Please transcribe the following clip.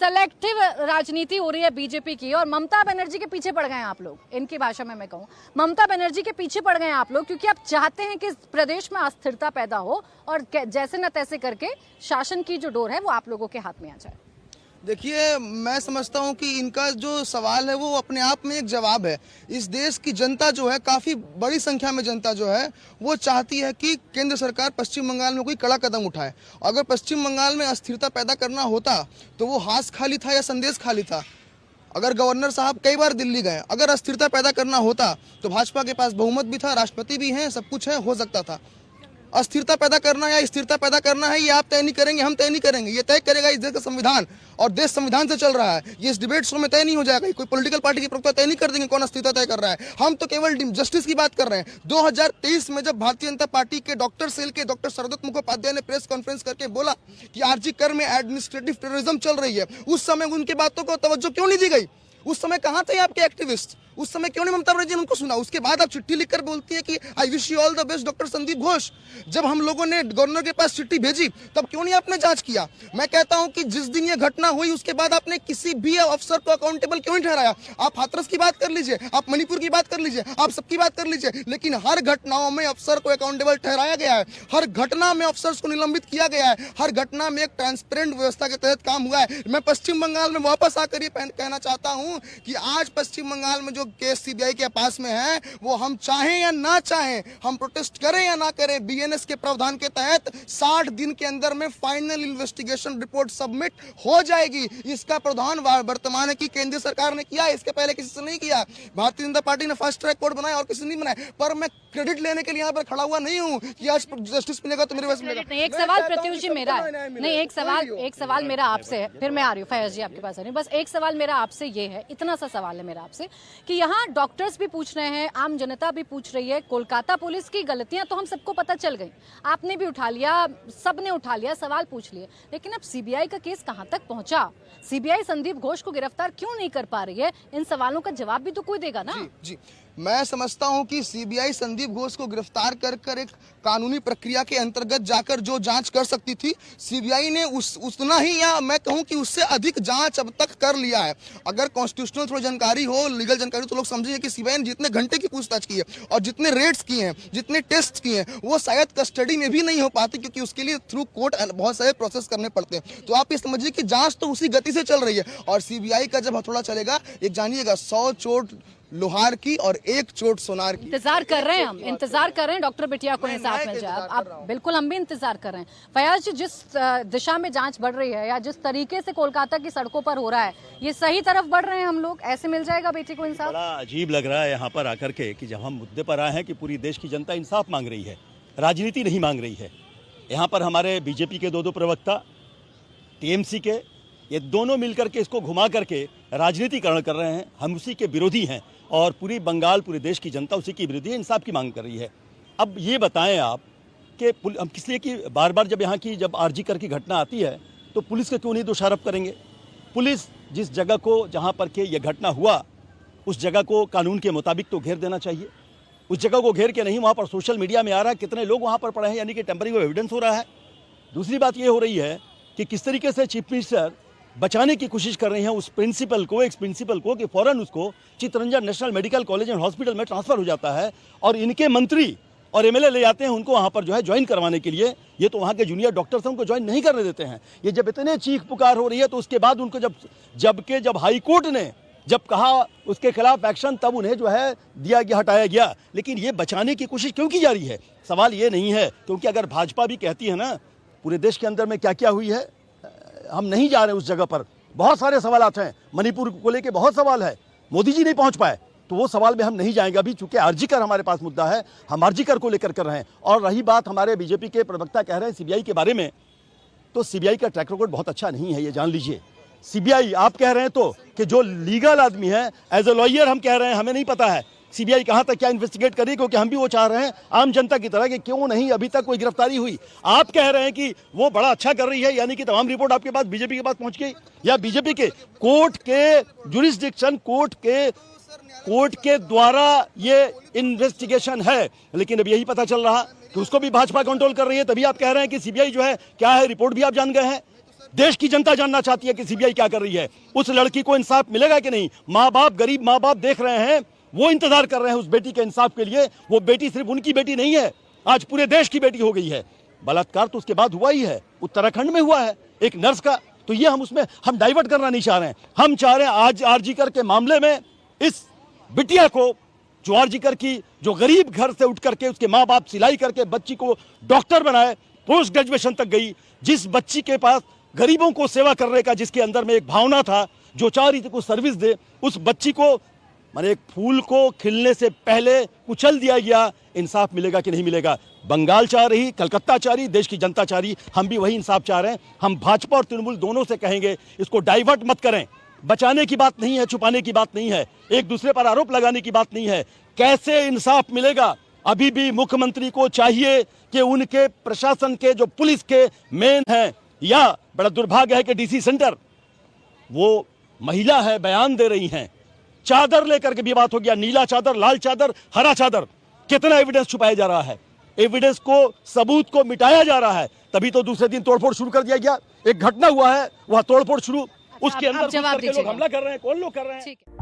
Selective राजनीति हो रही है बीजेपी की और ममता बनर्जी के पीछे पड़ गए हैं आप लोग। इनकी भाषा में मैं कहूं, ममता बनर्जी के पीछे पड़ गए हैं आप लोग, क्योंकि आप चाहते हैं कि प्रदेश में अस्थिरता पैदा हो और जैसे न तैसे करके शासन की जो डोर है वो आप लोगों के हाथ में आ जाए। देखिए, मैं समझता हूं कि इनका जो सवाल है वो अपने आप में एक जवाब है। इस देश की जनता जो है, काफ़ी बड़ी संख्या में जनता जो है वो चाहती है कि केंद्र सरकार पश्चिम बंगाल में कोई कड़ा कदम उठाए। अगर पश्चिम बंगाल में अस्थिरता पैदा करना होता तो वो हाथ खाली था या संदेश खाली था। अगर गवर्नर साहब कई बार दिल्ली गए, अगर अस्थिरता पैदा करना होता तो भाजपा के पास बहुमत भी था, राष्ट्रपति भी हैं, सब कुछ है, हो सकता था। अस्थिरता पैदा करना या स्थिरता पैदा करना है, ये आप तय नहीं करेंगे, हम तय नहीं करेंगे, ये तय करेगा इस देश का संविधान, और देश संविधान से चल रहा है। ये इस डिबेट शो में तय नहीं हो जाएगा, कोई पॉलिटिकल पार्टी के प्रवक्ता तय नहीं कर देंगे कौन अस्थिरता तय कर रहा है। हम तो केवल जस्टिस की बात कर रहे हैं। 2023 में जब भारतीय जनता पार्टी के डॉक्टर सेल के डॉक्टर शरदत्त मुखोपाध्याय ने प्रेस कॉन्फ्रेंस करके बोला कि आरजी कर में एडमिनिस्ट्रेटिव टेररिज्म चल रही है, उस समय उनकी बातों को तवज्जो क्यों नहीं दी गई? उस समय कहां थे आपके एक्टिविस्ट? उस समय क्यों नहीं ममता बनर्जी ने उनको सुना? उसके बाद आप चिट्ठी लिखकर बोलती है कि I wish you all the best doctor Sandeep Ghosh. जब हम लोगों ने गवर्नर के पास चिट्ठी भेजी तब क्यों नहीं आपने जांच किया? मैं कहता हूं कि जिस दिन ये घटना हुई उसके बाद आपने किसी भी अफसर को अकाउंटेबल क्यों नहीं ठहराया? आप हाथरस की बात कर लीजिए, आप मणिपुर की बात कर लीजिए, आप सबकी बात कर लीजिए, लेकिन हर घटनाओं में अफसर को अकाउंटेबल ठहराया गया है। हर घटना में अफसर्स को निलंबित किया गया है। हर घटना में एक ट्रांसपेरेंट व्यवस्था के तहत काम हुआ है। मैं पश्चिम बंगाल में वापस आकर ये कहना चाहता हूं कि आज पश्चिम बंगाल में जो केस सीबीआई के पास में है, वो हम चाहें या ना चाहें, हम प्रोटेस्ट करें या ना करें, बीएनएस के प्रावधान के तहत 60 दिन के अंदर में फाइनल इन्वेस्टिगेशन रिपोर्ट सबमिट हो जाएगी। इसका प्रावधान वर्तमान की केंद्र सरकार ने किया, इसके पहले किसी से नहीं किया। भारतीय जनता पार्टी ने फास्ट ट्रैक कोर्ट बनाया और किसी ने नहीं बनाया। पर मैं क्रेडिट लेने के लिए यहाँ पर खड़ा हुआ नहीं हूँ कि आज जस्टिस मिलेगा तो मेरे पास मिलेगा। एक सवाल प्रत्युष जी मेरा है, नहीं एक सवाल मेरा आपसे है, फिर मैं आ रही हूँ फैज जी आपके पास आ रही हूँ। बस एक सवाल मेरा आपसे ये है, इतना सा सवाल है मेरा आपसे कि यहाँ डॉक्टर्स भी पूछ रहे हैं, आम जनता भी पूछ रही है, कोलकाता पुलिस की गलतियां तो हम सबको पता चल गई, आपने भी उठा लिया, सबने उठा लिया, सवाल पूछ लिए, लेकिन अब सीबीआई का केस कहां तक पहुंचा? सीबीआई संदीप घोष को गिरफ्तार क्यों नहीं कर पा रही है? इन सवालों का जवाब भी तो कोई देगा ना। जी, मैं समझता हूं कि सीबीआई संदीप घोष को गिरफ्तार कर एक कानूनी प्रक्रिया के अंतर्गत जाकर जो जांच कर सकती थी, सीबीआई ने उतना ही, या मैं कहूं कि उससे अधिक जांच अब तक कर लिया है। अगर कॉन्स्टिट्यूशनल थोड़ी जानकारी हो, लीगल जानकारी, तो लोग समझेंगे कि सीबीआई ने जितने घंटे की पूछताछ की है और जितने रेड्स किए हैं, जितने टेस्ट किए हैं, वो शायद कस्टडी में भी नहीं हो पाते, क्योंकि उसके लिए थ्रू कोर्ट बहुत सारे प्रोसेस करने पड़ते हैं। तो आप ये समझिए कि जांच तो उसी गति से चल रही है। और सीबीआई का जब हथौड़ा चलेगा, एक जानिएगा, 100 चोट लोहार की और 1 चोट सोनार की। इंतजार कर रहे हैं, हम इंतजार कर रहे हैं डॉक्टर बिटिया को इंसाफ मिल जाए। आप बिल्कुल, हम भी इंतजार कर रहे हैं। फयाज जी, जिस दिशा में जांच बढ़ रही है या जिस तरीके से कोलकाता की सड़कों पर हो रहा है, ये सही तरफ बढ़ रहे हैं हम लोग? ऐसे मिल जाएगा बेटी को इंसाफ? बड़ा अजीब लग रहा है यहाँ पर आकर के कि जब हम मुद्दे पर आए हैं कि पूरी देश की जनता इंसाफ मांग रही है, राजनीति नहीं मांग रही है। यहाँ पर हमारे बीजेपी के 2 प्रवक्ता, टीएमसी के, ये दोनों मिलकर के इसको घुमा करके राजनीतिकरण कर रहे हैं। हम उसी के विरोधी हैं और पूरी बंगाल, पूरे देश की जनता उसी की विरोधी है, इंसाफ की मांग कर रही है। अब ये बताएं आप कि हम किस लिए कि बार बार जब यहाँ की जब आरजी कर की घटना आती है तो पुलिस का क्यों नहीं दोषारोप करेंगे? पुलिस जिस जगह को, जहाँ पर के ये घटना हुआ, उस जगह को कानून के मुताबिक तो घेर देना चाहिए। उस जगह को घेर के नहीं, वहाँ पर सोशल मीडिया में आ रहा है कितने लोग वहाँ पर पड़े हैं, यानी कि टेम्पररी एविडेंस हो रहा है। दूसरी बात ये हो रही है कि किस तरीके से चीफ मिनिस्टर बचाने की कोशिश कर रहे हैं उस प्रिंसिपल को, एक्स प्रिंसिपल को, कि फौरन उसको Chittaranjan national medical college and hospital में ट्रांसफर हो जाता है और इनके मंत्री और एमएलए ले जाते हैं उनको वहाँ पर जो है ज्वाइन करवाने के लिए। ये तो वहाँ के जूनियर डॉक्टर्स हैं, उनको ज्वाइन नहीं करने देते हैं। ये जब इतने चीख पुकार हो रही है तो उसके बाद उनको जब हाई कोर्ट ने जब कहा उसके खिलाफ एक्शन, तब उन्हें जो है दिया गया, हटाया गया। लेकिन ये बचाने की कोशिश क्यों की जा रही है? सवाल ये नहीं है, क्योंकि अगर भाजपा भी कहती है ना पूरे देश के अंदर में क्या क्या हुई है, हम नहीं जा रहे उस जगह पर। बहुत सारे सवालात हैं, मणिपुर को लेके बहुत सवाल है, मोदी जी नहीं पहुंच पाए, तो वो सवाल में हम नहीं जाएंगे अभी, चूंकि आरजीकर हमारे पास मुद्दा है, हम आरजीकर को लेकर कर रहे हैं। और रही बात हमारे बीजेपी के प्रवक्ता कह रहे हैं सीबीआई के बारे में, तो सीबीआई का ट्रैक रिकॉर्ड बहुत अच्छा नहीं है, ये जान लीजिए। सीबीआई आप कह रहे हैं तो कि जो लीगल आदमी है, एज ए लॉयर हम कह रहे हैं, हमें नहीं पता है सीबीआई कहां तक क्या इन्वेस्टिगेट करी, क्योंकि हम भी वो चाह रहे हैं आम जनता की तरह कि क्यों नहीं अभी तक कोई गिरफ्तारी हुई। आप कह रहे हैं कि वो बड़ा अच्छा कर रही है, यानी कि तमाम रिपोर्ट आपके पास बीजेपी के पास पहुंच गई, या बीजेपी के कोर्ट के जुरिस्डिक्शन, कोर्ट के द्वारा ये इन्वेस्टिगेशन है। लेकिन अब यही पता चल रहा कि उसको भी भाजपा कंट्रोल कर रही है, तभी आप कह रहे हैं कि सीबीआई जो है क्या है, रिपोर्ट भी आप जान गए हैं। देश की जनता जानना चाहती है कि सीबीआई क्या कर रही है। उस लड़की को इंसाफ मिलेगा कि नहीं? माँ बाप, गरीब माँ बाप देख रहे हैं, वो इंतजार कर रहे हैं उस बेटी के इंसाफ के लिए। वो बेटी सिर्फ उनकी बेटी नहीं है, आज पूरे देश की बेटी हो गई है। बलात्कार तो उसके बाद हुआ ही है, उत्तराखंड में हुआ है एक नर्स का। तो ये हम डाइवर्ट करना नहीं चाह रहे हैं। हम चाह रहे हैं आज आरजीकर के मामले में इस बिटिया को, जो आरजीकर की, जो गरीब घर से उठ करके उसके माँ बाप सिलाई करके बच्ची को डॉक्टर बनाए, पोस्ट ग्रेजुएशन तक गई, जिस बच्ची के पास गरीबों को सेवा करने का, जिसके अंदर में एक भावना था, जो चाह रही थी को सर्विस दे, उस बच्ची को माने एक फूल को खिलने से पहले कुचल दिया गया। इंसाफ मिलेगा कि नहीं मिलेगा? बंगाल चाह रही, कलकत्ता चाह रही, देश की जनता चाह रही, हम भी वही इंसाफ चाह रहे हैं। हम भाजपा और तृणमूल दोनों से कहेंगे, इसको डाइवर्ट मत करें। बचाने की बात नहीं है, छुपाने की बात नहीं है, एक दूसरे पर आरोप लगाने की बात नहीं है। कैसे इंसाफ मिलेगा? अभी भी मुख्यमंत्री को चाहिए कि उनके प्रशासन के, जो पुलिस के मेन हैं, या बड़ा दुर्भाग्य है कि डीसी सेंटर, वो महिला है, बयान दे रही हैं, चादर लेकर के भी बात हो गया, नीला चादर, लाल चादर, हरा चादर। कितना एविडेंस छुपाया जा रहा है, एविडेंस को, सबूत को मिटाया जा रहा है। तभी तो दूसरे दिन तोड़फोड़ शुरू कर दिया गया। एक घटना हुआ है, वहां तोड़फोड़ शुरू, उसके अंदर जवाब लोग हमला कर रहे हैं। कौन लोग कर रहे हैं? ठीक है।